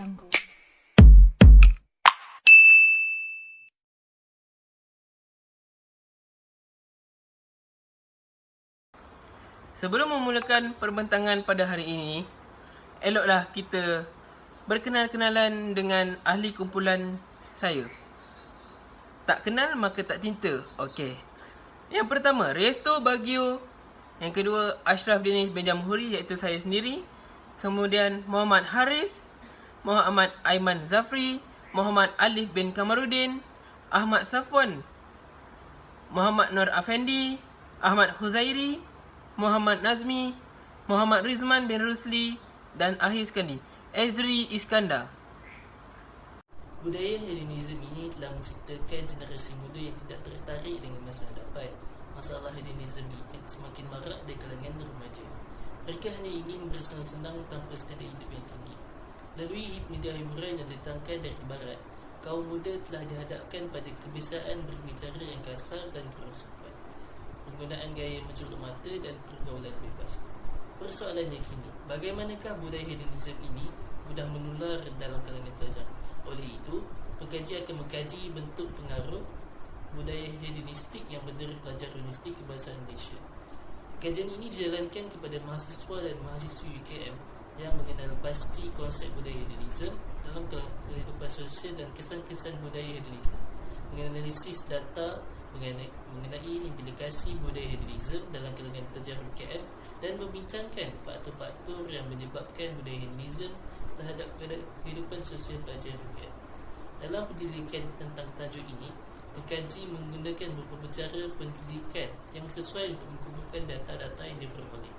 Jungle. Sebelum memulakan perbincangan pada hari ini, eloklah kita berkenal-kenalan dengan ahli kumpulan saya. Tak kenal maka tak cinta. Okey. Yang pertama, Resto Bagio. Yang kedua, Ashraf Danish bin Jamhuri, iaitu saya sendiri. Kemudian Muhammad Haris, Muhammad Aiman Zafri, Muhammad Alif bin Kamarudin, Ahmad Safwan, Muhammad Nur Afendi, Ahmad Huzairi, Muhammad Nazmi, Muhammad Rizman bin Rusli dan akhir sekali Ezri Iskandar. Budaya hedonisme ini telah menciptakan generasi muda yang tidak tertarik dengan masa hadapan. Masalah hedonisme ini semakin marak di kalangan remaja. Mereka hanya ingin bersenang-senang tanpa standar hidup yang tinggi. Melalui media hiburan yang datangkan dari barat, kaum muda telah dihadapkan pada kebiasaan berbicara yang kasar dan kurang sopan, penggunaan gaya mencolok mata dan pergaulan bebas. Persoalannya kini, bagaimanakah budaya hedonisme ini mudah menular dalam kalangan pelajar? Oleh itu, pengkaji akan mengkaji bentuk pengaruh budaya hedonistik yang berdiri pelajar humanistik kebahasaan Malaysia. Kajian ini dijalankan kepada mahasiswa dan mahasiswi UKM yang mengenal pasti konsep budaya hedonisme dalam kehidupan sosial dan kesan-kesan budaya hedonisme, menganalisis data mengenai implikasi budaya hedonisme dalam kalangan pelajar UKM dan membincangkan faktor-faktor yang menyebabkan budaya hedonisme terhadap kehidupan sosial pelajar UKM. Dalam pendidikan tentang tajuk ini, pengkaji menggunakan beberapa cara pendidikan yang sesuai untuk mengumpulkan data-data yang diperoleh.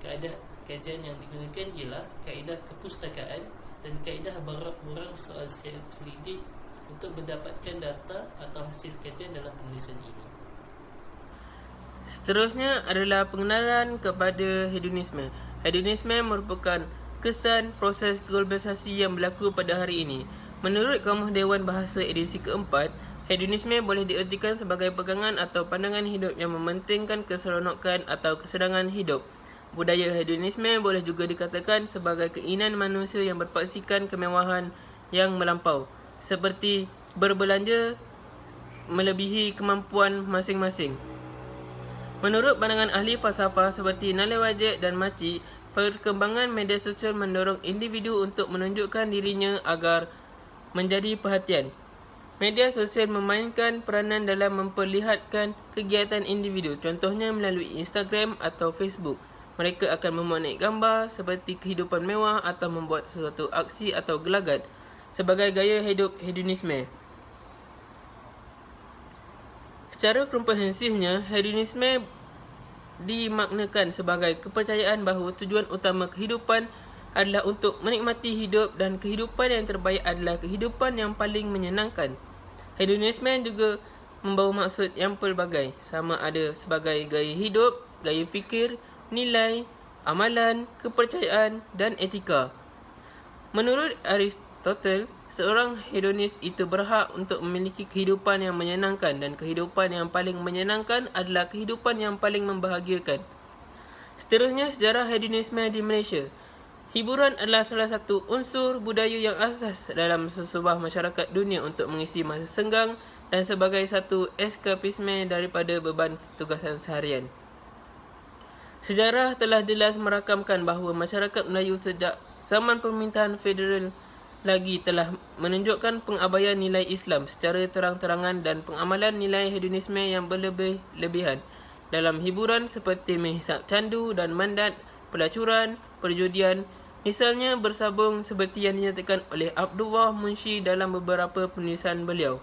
Kaedah kajian yang digunakan ialah kaedah kepustakaan dan kaedah borang soal selidik untuk mendapatkan data atau hasil kajian dalam penulisan ini. Seterusnya adalah pengenalan kepada hedonisme. Hedonisme merupakan kesan proses globalisasi yang berlaku pada hari ini. Menurut Kamus Dewan Bahasa edisi keempat, hedonisme boleh diertikan sebagai pegangan atau pandangan hidup yang mementingkan keseronokan atau kesenangan hidup. Budaya hedonisme boleh juga dikatakan sebagai keinginan manusia yang berpaksikan kemewahan yang melampau, seperti berbelanja melebihi kemampuan masing-masing. Menurut pandangan ahli falsafah seperti Nalai Wajek dan Maci, perkembangan media sosial mendorong individu untuk menunjukkan dirinya agar menjadi perhatian. Media sosial memainkan peranan dalam memperlihatkan kegiatan individu, contohnya melalui Instagram atau Facebook. Mereka akan memuat naik gambar seperti kehidupan mewah atau membuat sesuatu aksi atau gelagat sebagai gaya hidup hedonisme. Secara komprehensifnya, hedonisme dimaknakan sebagai kepercayaan bahawa tujuan utama kehidupan adalah untuk menikmati hidup dan kehidupan yang terbaik adalah kehidupan yang paling menyenangkan. Hedonisme juga membawa maksud yang pelbagai, sama ada sebagai gaya hidup, gaya fikir, nilai, amalan, kepercayaan dan etika. Menurut Aristotle, seorang hedonis itu berhak untuk memiliki kehidupan yang menyenangkan dan kehidupan yang paling menyenangkan adalah kehidupan yang paling membahagiakan. Seterusnya, sejarah hedonisme di Malaysia. Hiburan adalah salah satu unsur budaya yang asas dalam sesebuah masyarakat dunia untuk mengisi masa senggang dan sebagai satu eskapisme daripada beban tugasan seharian. Sejarah telah jelas merakamkan bahawa masyarakat Melayu sejak zaman pemerintahan federal lagi telah menunjukkan pengabaian nilai Islam secara terang-terangan dan pengamalan nilai hedonisme yang berlebih-lebihan dalam hiburan seperti menghisap candu dan mandat, pelacuran, perjudian, misalnya bersabung seperti yang dinyatakan oleh Abdullah Munshi dalam beberapa penulisan beliau.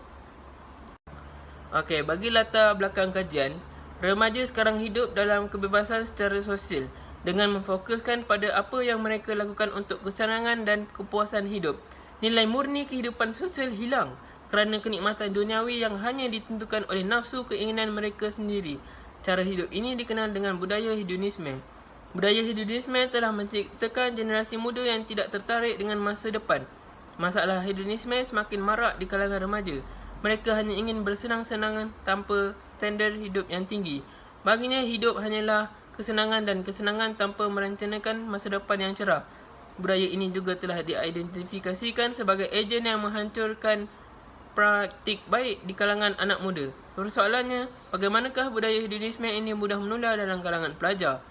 Okey, bagi latar belakang kajian, remaja sekarang hidup dalam kebebasan secara sosial dengan memfokuskan pada apa yang mereka lakukan untuk kesenangan dan kepuasan hidup. Nilai murni kehidupan sosial hilang kerana kenikmatan duniawi yang hanya ditentukan oleh nafsu keinginan mereka sendiri. Cara hidup ini dikenal dengan budaya hedonisme. Budaya hedonisme telah menciptakan generasi muda yang tidak tertarik dengan masa depan. Masalah hedonisme semakin marak di kalangan remaja. Mereka hanya ingin bersenang-senang tanpa standar hidup yang tinggi. Baginya hidup hanyalah kesenangan dan kesenangan tanpa merencanakan masa depan yang cerah. budaya ini juga telah diidentifikasikan sebagai ejen yang menghancurkan praktik baik di kalangan anak muda. Persoalannya, bagaimanakah budaya hedonisme ini mudah menular dalam kalangan pelajar?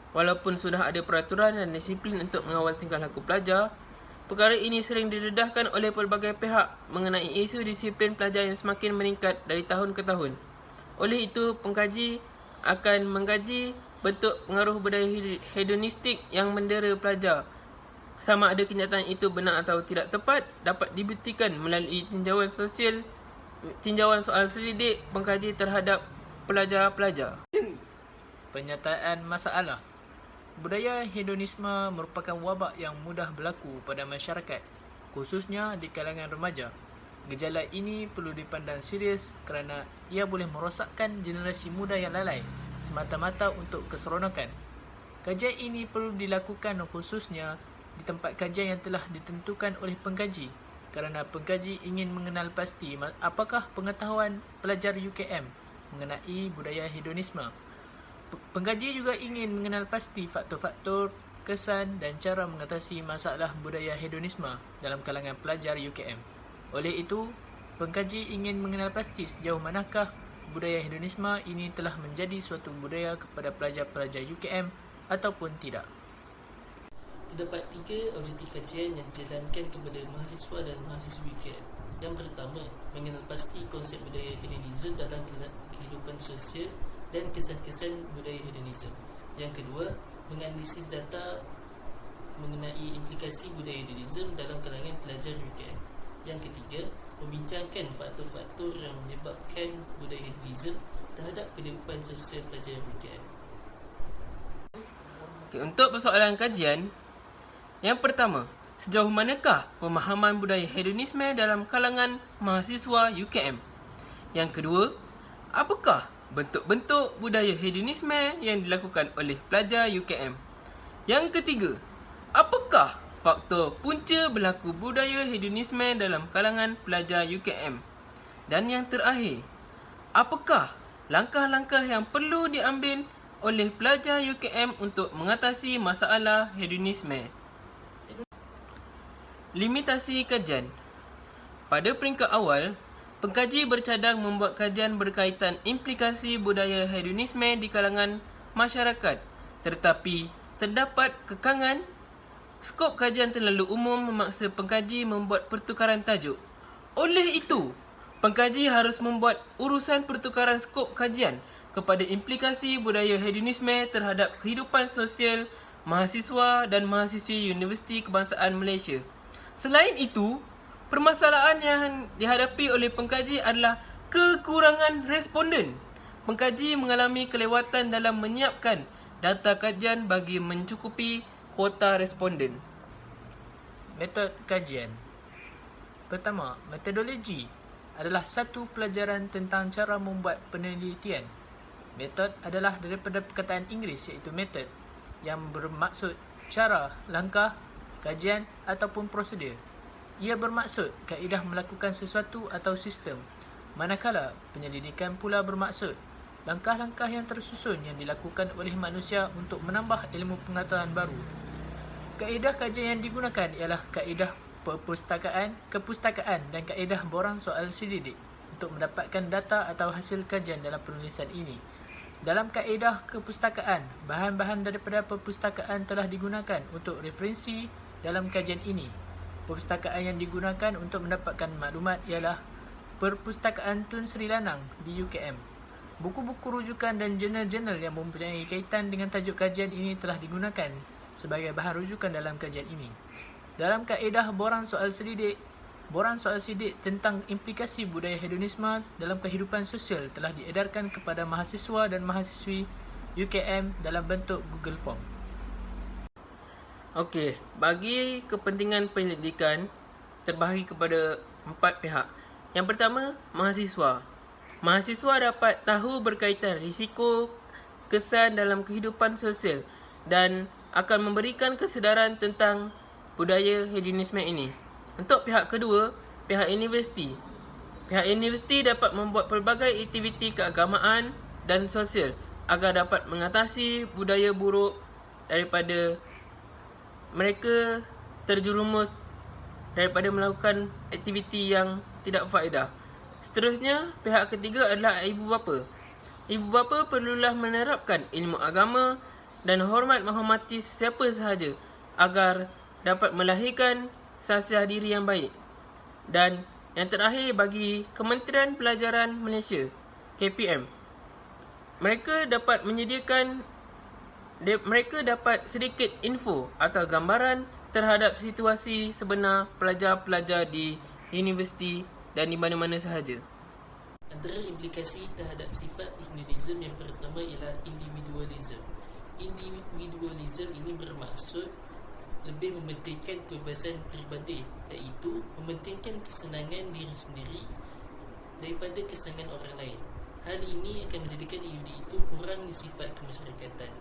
Walaupun sudah ada peraturan dan disiplin untuk mengawal tingkah laku pelajar, perkara ini sering didedahkan oleh pelbagai pihak mengenai isu disiplin pelajar yang semakin meningkat dari tahun ke tahun. Oleh itu, pengkaji akan mengkaji bentuk pengaruh budaya hedonistik yang mendera pelajar. Sama ada kenyataan itu benar atau tidak tepat dapat dibuktikan melalui tinjauan soal selidik pengkaji terhadap pelajar-pelajar. Penyataan masalah. Budaya hedonisme merupakan wabak yang mudah berlaku pada masyarakat, khususnya di kalangan remaja. Gejala ini perlu dipandang serius kerana ia boleh merosakkan generasi muda yang lalai semata-mata untuk keseronokan. Kajian ini perlu dilakukan khususnya di tempat kajian yang telah ditentukan oleh pengkaji kerana pengkaji ingin mengenal pasti apakah pengetahuan pelajar UKM mengenai budaya hedonisme. Pengkaji juga ingin mengenal pasti faktor-faktor, kesan dan cara mengatasi masalah budaya hedonisme dalam kalangan pelajar UKM. Oleh itu, pengkaji ingin mengenal pasti sejauh manakah budaya hedonisme ini telah menjadi suatu budaya kepada pelajar-pelajar UKM ataupun tidak. Terdapat 3 objektif kajian yang dijalankan kepada mahasiswa dan mahasiswi UKM. Yang pertama, mengenal pasti konsep budaya hedonisme dalam kehidupan sosial dan kesan-kesan budaya hedonisme. Yang kedua, menganalisis data mengenai implikasi budaya hedonisme dalam kalangan pelajar UKM. Yang ketiga, membincangkan faktor-faktor yang menyebabkan budaya hedonisme terhadap kehidupan sosial pelajar UKM. Untuk persoalan kajian, yang pertama, sejauh manakah pemahaman budaya hedonisme dalam kalangan mahasiswa UKM? Yang kedua, apakah bentuk-bentuk budaya hedonisme yang dilakukan oleh pelajar UKM? Yang ketiga, apakah faktor punca berlaku budaya hedonisme dalam kalangan pelajar UKM? Dan yang terakhir, apakah langkah-langkah yang perlu diambil oleh pelajar UKM untuk mengatasi masalah hedonisme? Limitasi kajian. Pada peringkat awal, pengkaji bercadang membuat kajian berkaitan implikasi budaya hedonisme di kalangan masyarakat, tetapi terdapat kekangan. Skop kajian terlalu umum memaksa pengkaji membuat pertukaran tajuk. Oleh itu, pengkaji harus membuat urusan pertukaran skop kajian kepada implikasi budaya hedonisme terhadap kehidupan sosial mahasiswa dan mahasiswi Universiti Kebangsaan Malaysia. Selain itu, permasalahan yang dihadapi oleh pengkaji adalah kekurangan responden. Pengkaji mengalami kelewatan dalam menyiapkan data kajian bagi mencukupi kuota responden. Metod kajian. Pertama, metodologi adalah satu pelajaran tentang cara membuat penelitian. Metod adalah daripada perkataan Inggeris iaitu method yang bermaksud cara, langkah, kajian ataupun prosedur. Ia bermaksud kaedah melakukan sesuatu atau sistem. Manakala penyelidikan pula bermaksud langkah-langkah yang tersusun yang dilakukan oleh manusia untuk menambah ilmu pengetahuan baru. Kaedah kajian yang digunakan ialah kaedah kepustakaan dan kaedah borang soal selidik untuk mendapatkan data atau hasil kajian dalam penulisan ini. Dalam kaedah kepustakaan, bahan-bahan daripada perpustakaan telah digunakan untuk referensi dalam kajian ini. Perpustakaan yang digunakan untuk mendapatkan maklumat ialah Perpustakaan Tun Sri Lanang di UKM. Buku-buku rujukan dan jurnal-jurnal yang mempunyai kaitan dengan tajuk kajian ini telah digunakan sebagai bahan rujukan dalam kajian ini. Dalam kaedah borang soal selidik tentang implikasi budaya hedonisme dalam kehidupan sosial telah diedarkan kepada mahasiswa dan mahasiswi UKM dalam bentuk Google Form. Okey, bagi kepentingan penyelidikan terbahagi kepada 4 pihak. Yang pertama, mahasiswa. Mahasiswa dapat tahu berkaitan risiko, kesan dalam kehidupan sosial dan akan memberikan kesedaran tentang budaya hedonisme ini. Untuk pihak kedua, pihak universiti. Pihak universiti dapat membuat pelbagai aktiviti keagamaan dan sosial agar dapat mengatasi budaya buruk daripada mereka terjerumus daripada melakukan aktiviti yang tidak faedah. Seterusnya, pihak ketiga adalah ibu bapa. Ibu bapa perlulah menerapkan ilmu agama dan hormat menghormati siapa sahaja agar dapat melahirkan sasiah diri yang baik. Dan yang terakhir, bagi Kementerian Pelajaran Malaysia, KPM, mereka dapat sedikit info atau gambaran terhadap situasi sebenar pelajar-pelajar di universiti dan di mana-mana sahaja. Antara implikasi terhadap sifat hedonism yang pertama ialah individualism. Individualism ini bermaksud lebih mementingkan kebebasan peribadi, iaitu mementingkan kesenangan diri sendiri daripada kesenangan orang lain. Hal ini akan menjadikan individu itu kurang sifat kemasyarakatan,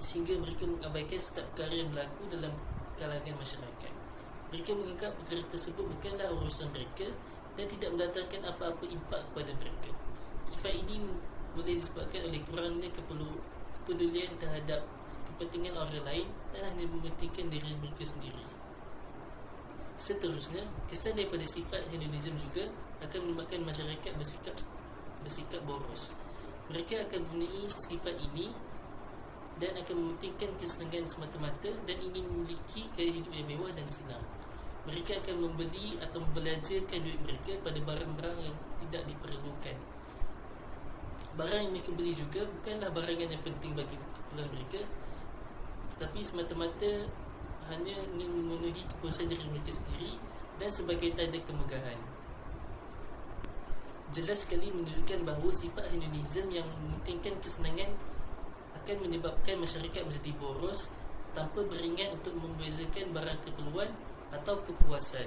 sehingga mereka mengabaikan setiap perkara yang berlaku dalam kalangan masyarakat. Mereka menganggap perkara tersebut bukanlah urusan mereka dan tidak mendatangkan apa-apa impak kepada mereka. Sifat ini boleh disebabkan oleh kurangnya kepedulian terhadap kepentingan orang lain dan hanya mementingkan diri mereka sendiri. Seterusnya, kesan daripada sifat hedonism juga akan menyebabkan masyarakat bersikap boros. Mereka akan mempunyai sifat ini dan akan mementingkan kesenangan semata-mata dan ingin memiliki gaya hidup yang mewah dan senang. Mereka akan membeli atau membelanjakan duit mereka pada barang-barang yang tidak diperlukan. Barang yang mereka beli juga bukanlah barangan yang penting bagi keperluan mereka, tetapi semata-mata hanya ingin memenuhi kepuasan diri mereka sendiri dan sebagai tanda kemegahan. Jelas sekali menunjukkan bahawa sifat hedonism yang mementingkan kesenangan akan menyebabkan masyarakat menjadi boros tanpa beringat untuk membezakan barang keperluan atau kepuasan.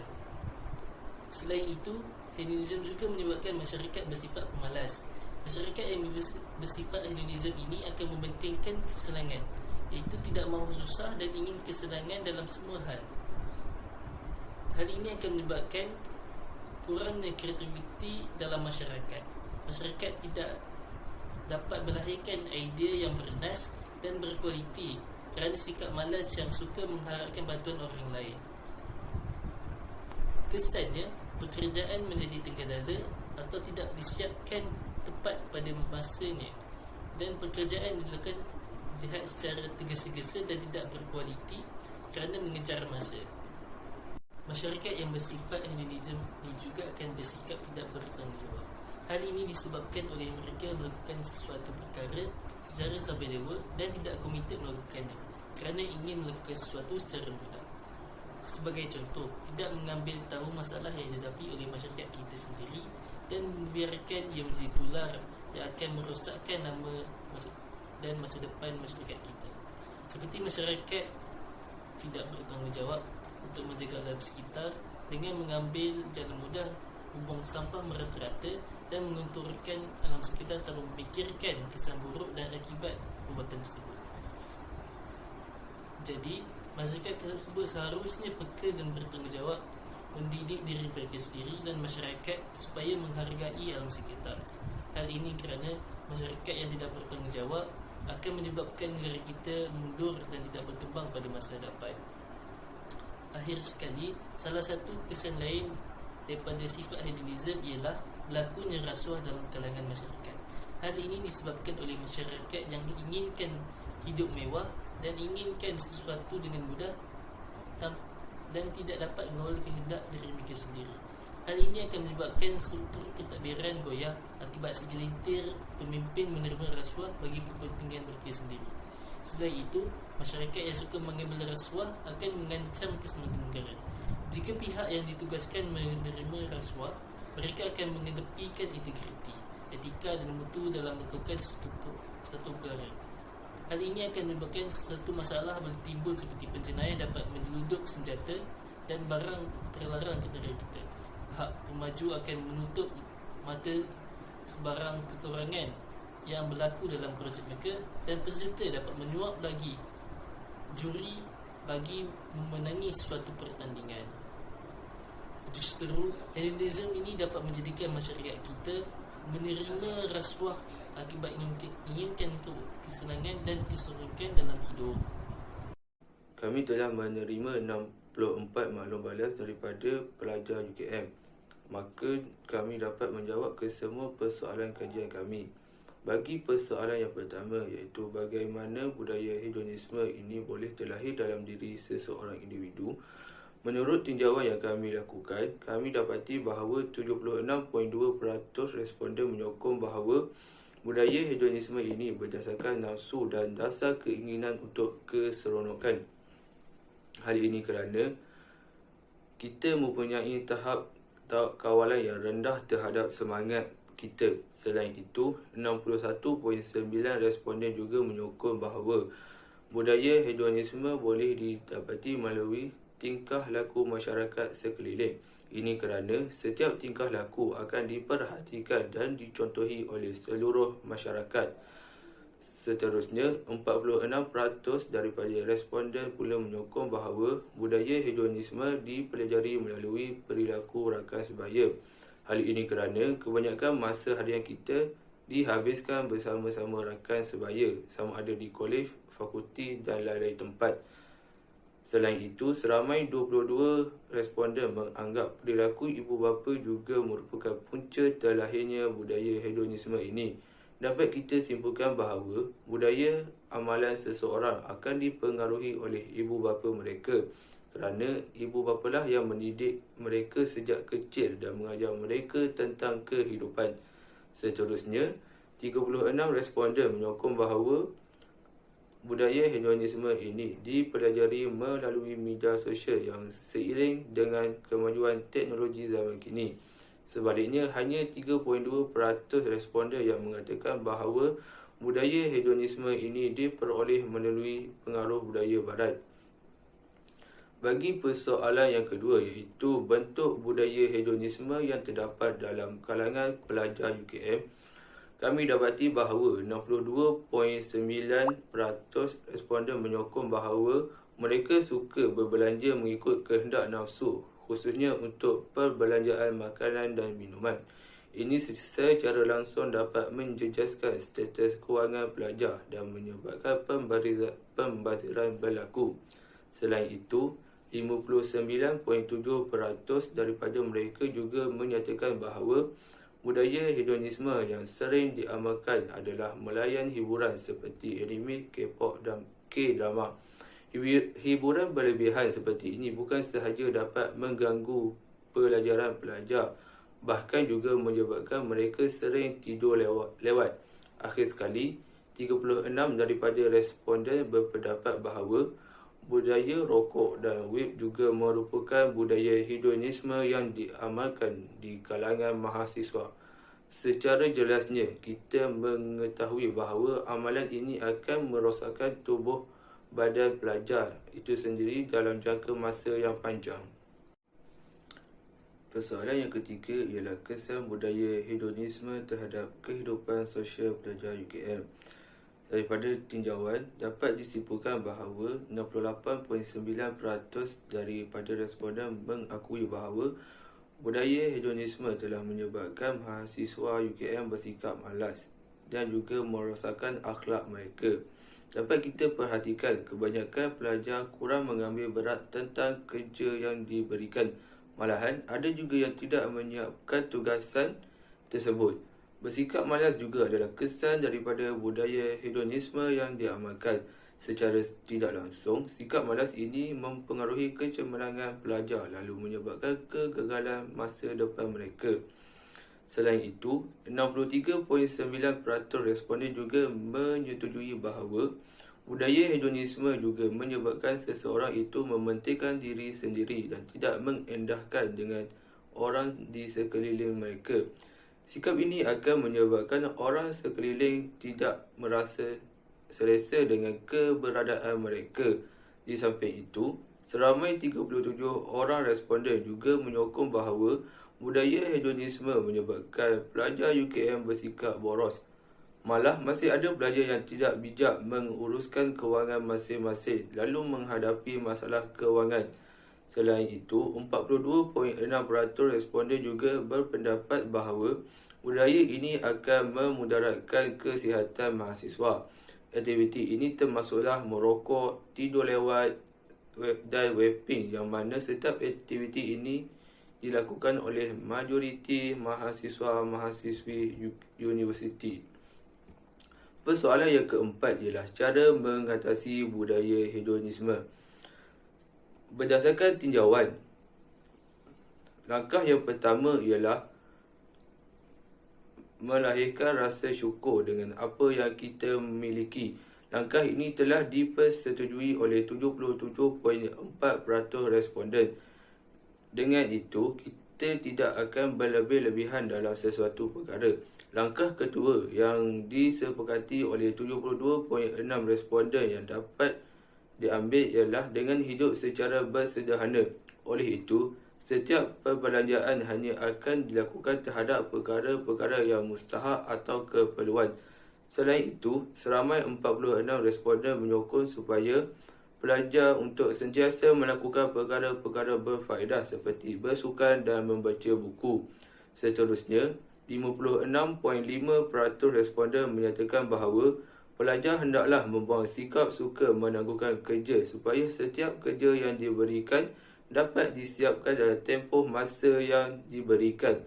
Selain itu, hedonism juga menyebabkan masyarakat bersifat pemalas. Masyarakat yang bersifat hedonism ini akan mementingkan kesenangan, iaitu tidak mahu susah dan ingin kesenangan dalam semua hal. Hal ini akan menyebabkan kurangnya kreativiti dalam masyarakat. Masyarakat tidak dapat melahirkan idea yang bernas dan berkualiti kerana sikap malas yang suka mengharapkan bantuan orang lain. Kesannya, pekerjaan menjadi tergedala atau tidak disiapkan tepat pada masanya, dan pekerjaan dilihat secara tergesa-gesa dan tidak berkualiti kerana mengejar masa. Masyarakat yang bersifat hedonism ini juga akan bersikap tidak bertanggungjawab. Hal ini disebabkan oleh mereka melakukan sesuatu perkara secara sustainable dan tidak komited melakukannya kerana ingin melakukan sesuatu secara mudah. Sebagai contoh, tidak mengambil tahu masalah yang dihadapi oleh masyarakat kita sendiri dan membiarkan ia menjadi tular yang akan merosakkan nama dan masa depan masyarakat kita. Seperti masyarakat tidak bertanggungjawab untuk menjaga alam sekitar dengan mengambil jalan mudah, membuang sampah merata-rata dan mengunturkan alam sekitar tanpa memikirkan kesan buruk dan akibat perbuatan tersebut. Jadi, masyarakat tersebut seharusnya peka dan bertanggungjawab, mendidik diri mereka sendiri dan masyarakat supaya menghargai alam sekitar. Hal ini kerana masyarakat yang tidak bertanggungjawab akan menyebabkan negara kita mundur dan tidak berkembang pada masa depan. Akhir sekali, salah satu kesan lain daripada sifat hedonism ialah berlakunya rasuah dalam kalangan masyarakat. Hal ini disebabkan oleh masyarakat yang inginkan hidup mewah dan inginkan sesuatu dengan mudah dan tidak dapat mengawal kehendak diri mereka sendiri. Hal ini akan menyebabkan struktur pentadbiran goyah akibat segelintir pemimpin menerima rasuah bagi kepentingan mereka sendiri. Selain itu, masyarakat yang suka mengambil rasuah akan mengancam keselamatan negara. Jika pihak yang ditugaskan menerima rasuah, mereka akan mengedepikan integriti, etika dan mutu dalam melakukan satu perkara. Hal ini akan menyebabkan satu masalah boleh timbul seperti penjenayah dapat menyelundup senjata dan barang terlarang ke negara kita. Pihak pemaju akan menutup mata sebarang kekurangan yang berlaku dalam projek mereka dan peserta dapat menyuap lagi juri bagi memenangi suatu pertandingan. Justru, hedonism ini dapat menjadikan masyarakat kita menerima rasuah akibat inginkan kesenangan dan keserukan dalam hidup. kami telah menerima 64 maklum balas daripada pelajar UKM. Maka kami dapat menjawab kesemua persoalan kajian kami. Bagi persoalan yang pertama, iaitu bagaimana budaya hedonisme ini boleh terlahir dalam diri seseorang individu. Menurut tinjauan yang kami lakukan, kami dapati bahawa 76.2% responden menyokong bahawa budaya hedonisme ini berdasarkan nafsu dan dasar keinginan untuk keseronokan. Hal ini kerana kita mempunyai tahap kawalan yang rendah terhadap semangat kita. Selain itu, 61.9% responden juga menyokong bahawa budaya hedonisme boleh didapati melalui tingkah laku masyarakat sekeliling. Ini kerana setiap tingkah laku akan diperhatikan dan dicontohi oleh seluruh masyarakat. Seterusnya, 46% daripada responden pula menyokong bahawa budaya hedonisme dipelajari melalui perilaku rakan sebaya. Hal ini kerana kebanyakan masa harian kita dihabiskan bersama-sama rakan sebaya, sama ada di kolej, fakulti dan lain-lain tempat. Selain itu, seramai 22 responden menganggap perilaku ibu bapa juga merupakan punca terlahirnya budaya hedonisme ini. Dapat kita simpulkan bahawa budaya amalan seseorang akan dipengaruhi oleh ibu bapa mereka, kerana ibu bapalah yang mendidik mereka sejak kecil dan mengajar mereka tentang kehidupan. Seterusnya, 36 responden menyokong bahawa budaya hedonisme ini dipelajari melalui media sosial yang seiring dengan kemajuan teknologi zaman kini. Sebaliknya, hanya 3.2% responden yang mengatakan bahawa budaya hedonisme ini diperoleh melalui pengaruh budaya barat. Bagi persoalan yang kedua, iaitu bentuk budaya hedonisme yang terdapat dalam kalangan pelajar UKM, kami dapati bahawa 62.9% responden menyokong bahawa mereka suka berbelanja mengikut kehendak nafsu, khususnya untuk perbelanjaan makanan dan minuman. Ini secara langsung dapat menjejaskan status kewangan pelajar dan menyebabkan pembaziran berlaku. Selain itu, 59.7% daripada mereka juga menyatakan bahawa budaya hedonisme yang sering diamalkan adalah melayan hiburan seperti anime, K-pop dan K-drama. Hiburan berlebihan seperti ini bukan sahaja dapat mengganggu pelajaran pelajar, bahkan juga menyebabkan mereka sering tidur lewat. Akhir sekali, 36 daripada responden berpendapat bahawa budaya rokok dan vape juga merupakan budaya hedonisme yang diamalkan di kalangan mahasiswa. Secara jelasnya, kita mengetahui bahawa amalan ini akan merosakkan tubuh badan pelajar itu sendiri dalam jangka masa yang panjang. Persoalan yang ketiga ialah kesan budaya hedonisme terhadap kehidupan sosial pelajar UKM. Daripada tinjauan, dapat disimpulkan bahawa 68.9% daripada responden mengakui bahawa budaya hedonisme telah menyebabkan mahasiswa UKM bersikap malas dan juga merosakkan akhlak mereka. Dapat kita perhatikan kebanyakan pelajar kurang mengambil berat tentang kerja yang diberikan. Malahan, ada juga yang tidak menyiapkan tugasan tersebut. Bersikap malas juga adalah kesan daripada budaya hedonisme yang diamalkan. Secara tidak langsung, sikap malas ini mempengaruhi kecemerlangan pelajar lalu menyebabkan kegagalan masa depan mereka. Selain itu, 63.9% responden juga menyetujui bahawa budaya hedonisme juga menyebabkan seseorang itu mementingkan diri sendiri dan tidak mengendahkan dengan orang di sekeliling mereka. Sikap ini akan menyebabkan orang sekeliling tidak merasa selesa dengan keberadaan mereka. Di samping itu, seramai 37 orang responden juga menyokong bahawa budaya hedonisme menyebabkan pelajar UKM bersikap boros. Malah, masih ada pelajar yang tidak bijak menguruskan kewangan masing-masing lalu menghadapi masalah kewangan. Selain itu, 42.6% responden juga berpendapat bahawa budaya ini akan memudaratkan kesihatan mahasiswa. Aktiviti ini termasuklah merokok, tidur lewat, dan vaping, yang mana setiap aktiviti ini dilakukan oleh majoriti mahasiswa-mahasiswi universiti. Persoalan yang keempat ialah cara mengatasi budaya hedonisme. Berdasarkan tinjauan, langkah yang pertama ialah melahirkan rasa syukur dengan apa yang kita miliki. Langkah ini telah dipersetujui oleh 77.4% responden. Dengan itu, kita tidak akan berlebih-lebihan dalam sesuatu perkara. Langkah kedua yang disepakati oleh 72.6 responden yang dapat diambil ialah dengan hidup secara bersederhana. Oleh itu, setiap perbelanjaan hanya akan dilakukan terhadap perkara-perkara yang mustahak atau keperluan. Selain itu, seramai 46 responden menyokong supaya pelajar untuk sentiasa melakukan perkara-perkara berfaedah seperti bersukan dan membaca buku. Seterusnya, 56.5% responden menyatakan bahawa pelajar hendaklah membuang sikap suka menangguhkan kerja supaya setiap kerja yang diberikan dapat disiapkan dalam tempoh masa yang diberikan.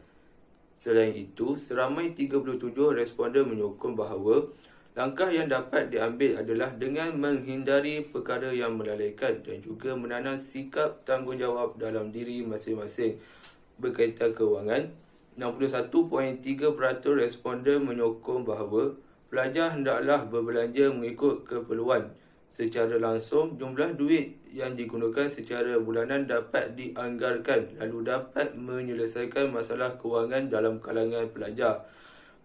Selain itu, seramai 37 responden menyokong bahawa langkah yang dapat diambil adalah dengan menghindari perkara yang melalaikan dan juga menanam sikap tanggungjawab dalam diri masing-masing. Berkaitan kewangan, 61.3% responden menyokong bahawa pelajar hendaklah berbelanja mengikut keperluan. Secara langsung, jumlah duit yang digunakan secara bulanan dapat dianggarkan lalu dapat menyelesaikan masalah kewangan dalam kalangan pelajar.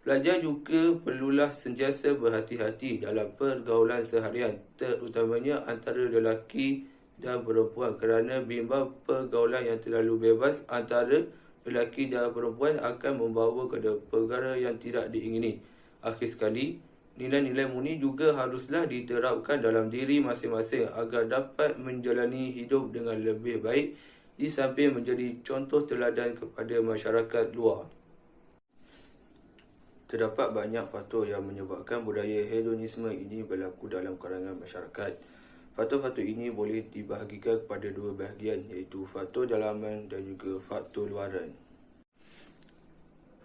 Pelajar juga perlulah sentiasa berhati-hati dalam pergaulan seharian, terutamanya antara lelaki dan perempuan, kerana bimbang pergaulan yang terlalu bebas antara lelaki dan perempuan akan membawa kepada perkara yang tidak diingini. Akhir sekali, nilai-nilai murni juga haruslah diterapkan dalam diri masing-masing agar dapat menjalani hidup dengan lebih baik di samping menjadi contoh teladan kepada masyarakat luar. Terdapat banyak faktor yang menyebabkan budaya hedonisme ini berlaku dalam kalangan masyarakat. Faktor-faktor ini boleh dibahagikan kepada dua bahagian, iaitu faktor dalaman dan juga faktor luaran.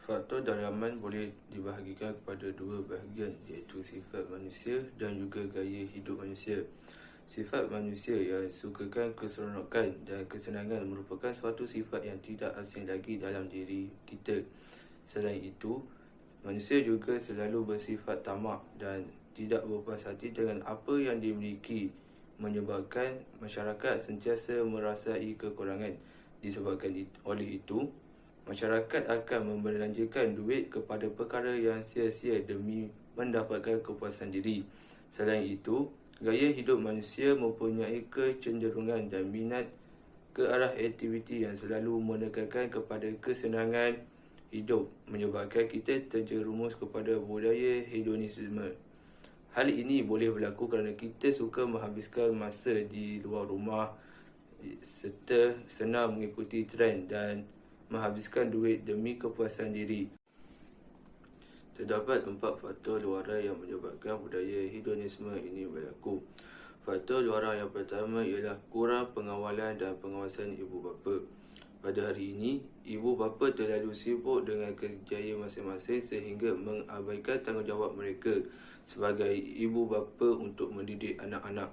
Faktor dalaman boleh dibahagikan kepada dua bahagian, iaitu sifat manusia dan juga gaya hidup manusia. Sifat manusia yang sukakan keseronokan dan kesenangan merupakan suatu sifat yang tidak asing lagi dalam diri kita. Selain itu, manusia juga selalu bersifat tamak dan tidak berpuas hati dengan apa yang dimiliki, menyebabkan masyarakat sentiasa merasai kekurangan. Disebabkan oleh itu, masyarakat akan membelanjakan duit kepada perkara yang sia-sia demi mendapatkan kepuasan diri. Selain itu, gaya hidup manusia mempunyai kecenderungan dan minat ke arah aktiviti yang selalu menekankan kepada kesenangan hidup, menyebabkan kita terjerumus kepada budaya hedonisme. Hal ini boleh berlaku kerana kita suka menghabiskan masa di luar rumah serta senang mengikuti trend dan menghabiskan duit demi kepuasan diri. Terdapat 4 faktor luaran yang menyebabkan budaya hedonisme ini berlaku. Faktor luaran yang pertama ialah kurang pengawalan dan pengawasan ibu bapa. Pada hari ini, ibu bapa terlalu sibuk dengan kerjaya masing-masing sehingga mengabaikan tanggungjawab mereka sebagai ibu bapa untuk mendidik anak-anak.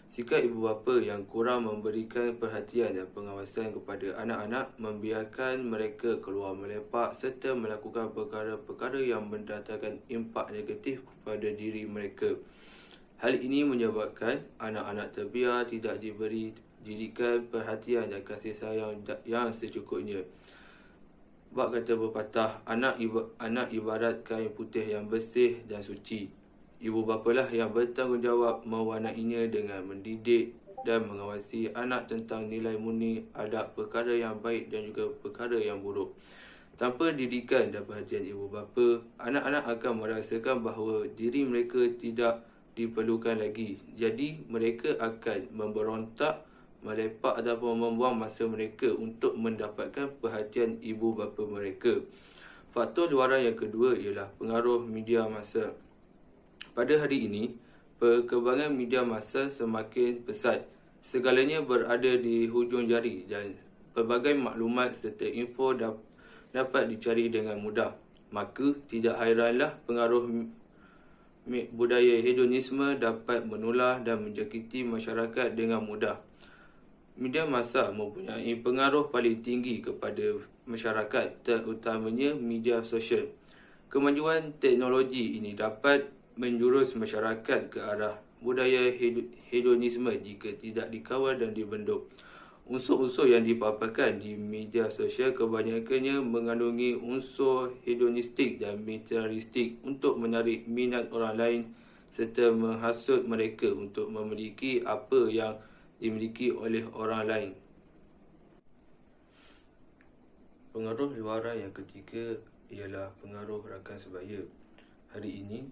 Sikap ibu bapa yang kurang memberikan perhatian dan pengawasan kepada anak-anak membiarkan mereka keluar melepak serta melakukan perkara-perkara yang mendatangkan impak negatif kepada diri mereka. Hal ini menyebabkan anak-anak terbiar tidak diberi didikan, perhatian dan kasih sayang yang secukupnya. Bab kata pepatah, anak ibarat kain putih yang bersih dan suci. Ibu bapalah yang bertanggungjawab mewarnainya dengan mendidik dan mengawasi anak tentang nilai murni, adab, perkara yang baik dan juga perkara yang buruk. Tanpa didikan dan perhatian ibu bapa, anak-anak akan merasakan bahawa diri mereka tidak diperlukan lagi. Jadi, mereka akan memberontak, melepak ataupun membuang masa mereka untuk mendapatkan perhatian ibu bapa mereka. Faktor luaran yang kedua ialah pengaruh media massa. Pada hari ini, perkembangan media massa semakin pesat Segalanya berada di hujung jari dan pelbagai maklumat serta info dapat dicari dengan mudah. Maka tidak hairanlah pengaruh budaya hedonisme dapat menular dan menjangkiti masyarakat dengan mudah. Media massa mempunyai pengaruh paling tinggi kepada masyarakat, terutamanya media sosial. Kemajuan teknologi ini dapat menjurus masyarakat ke arah budaya hedonisme jika tidak dikawal dan dibendung. Unsur-unsur yang dipaparkan di media sosial kebanyakannya mengandungi unsur hedonistik dan materialistik untuk menarik minat orang lain serta menghasut mereka untuk memiliki apa yang dimiliki oleh orang lain. Pengaruh luaran yang ketiga ialah pengaruh rakan sebaya. Hari ini,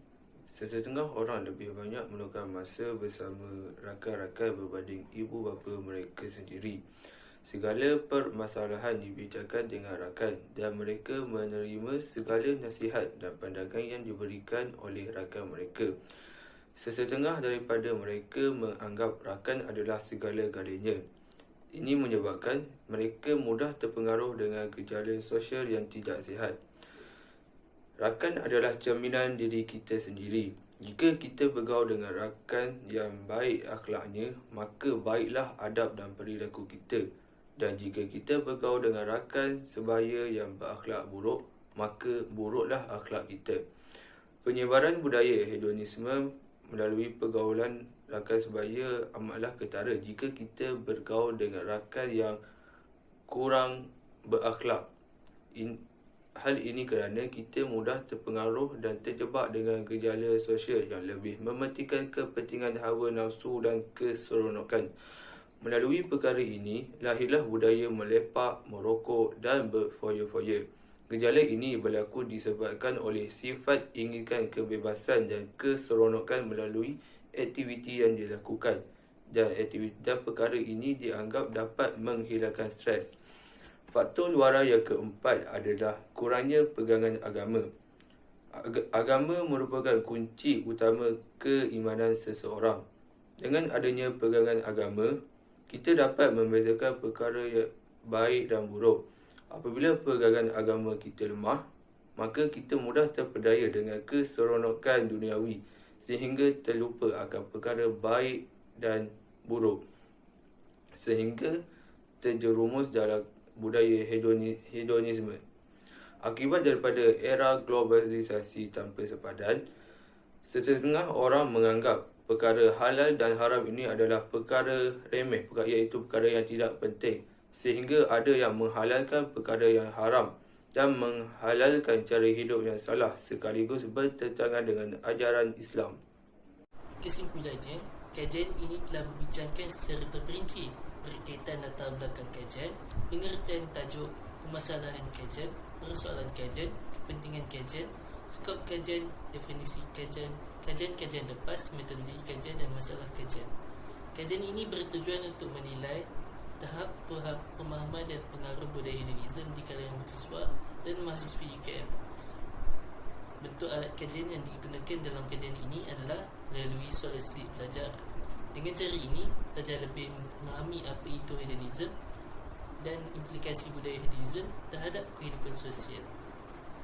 sesetengah orang lebih banyak meluangkan masa bersama rakan-rakan berbanding ibu bapa mereka sendiri. Segala permasalahan dibicarakan dengan rakan dan mereka menerima segala nasihat dan pandangan yang diberikan oleh rakan mereka. Sesetengah daripada mereka menganggap rakan adalah segala-galanya. Ini menyebabkan mereka mudah terpengaruh dengan gejala sosial yang tidak sihat. Rakan adalah cerminan diri kita sendiri. Jika kita bergaul dengan rakan yang baik akhlaknya, maka baiklah adab dan perilaku kita. Dan jika kita bergaul dengan rakan sebaya yang berakhlak buruk, maka buruklah akhlak kita. Penyebaran budaya hedonisme melalui pergaulan rakan sebaya amatlah ketara jika kita bergaul dengan rakan yang kurang berakhlak. Hal ini kerana kita mudah terpengaruh dan terjebak dengan gejala sosial yang lebih mementingkan kepentingan hawa nafsu dan keseronokan. Melalui perkara ini, lahirlah budaya melepak, merokok dan berfoya-foya. Gejala ini berlaku disebabkan oleh sifat inginkan kebebasan dan keseronokan melalui aktiviti yang dilakukan. Dan perkara ini dianggap dapat menghilangkan stres. Faktor luaran yang keempat adalah kurangnya pegangan agama. Agama merupakan kunci utama keimanan seseorang. Dengan adanya pegangan agama, kita dapat membezakan perkara yang baik dan buruk. Apabila pegangan agama kita lemah, maka kita mudah terpedaya dengan keseronokan duniawi sehingga terlupa akan perkara baik dan buruk, sehingga terjerumus dalam budaya hedonisme. Akibat daripada era globalisasi tanpa sepadan, setengah orang menganggap perkara halal dan haram ini adalah perkara remeh, iaitu perkara yang tidak penting, sehingga ada yang menghalalkan perkara yang haram dan menghalalkan cara hidup yang salah sekaligus bertentangan dengan ajaran Islam. Kesimpulannya, kajian ini telah membincangkan secara terperinci berkaitan latar belakang kajian, pengertian tajuk, permasalahan kajian, persoalan kajian, kepentingan kajian, skop kajian, definisi kajian, kajian-kajian lepas, metodologi kajian dan masalah kajian. Kajian ini bertujuan untuk menilai tahap pemahaman dan pengaruh budaya hedonisme di kalangan mahasiswa dan mahasiswi UKM. Bentuk alat kajian yang digunakan dalam kajian ini adalah melalui soal selit pelajar. Dengan cara ini, pelajar lebih memahami apa itu hedonisme dan implikasi budaya hedonisme terhadap kehidupan sosial.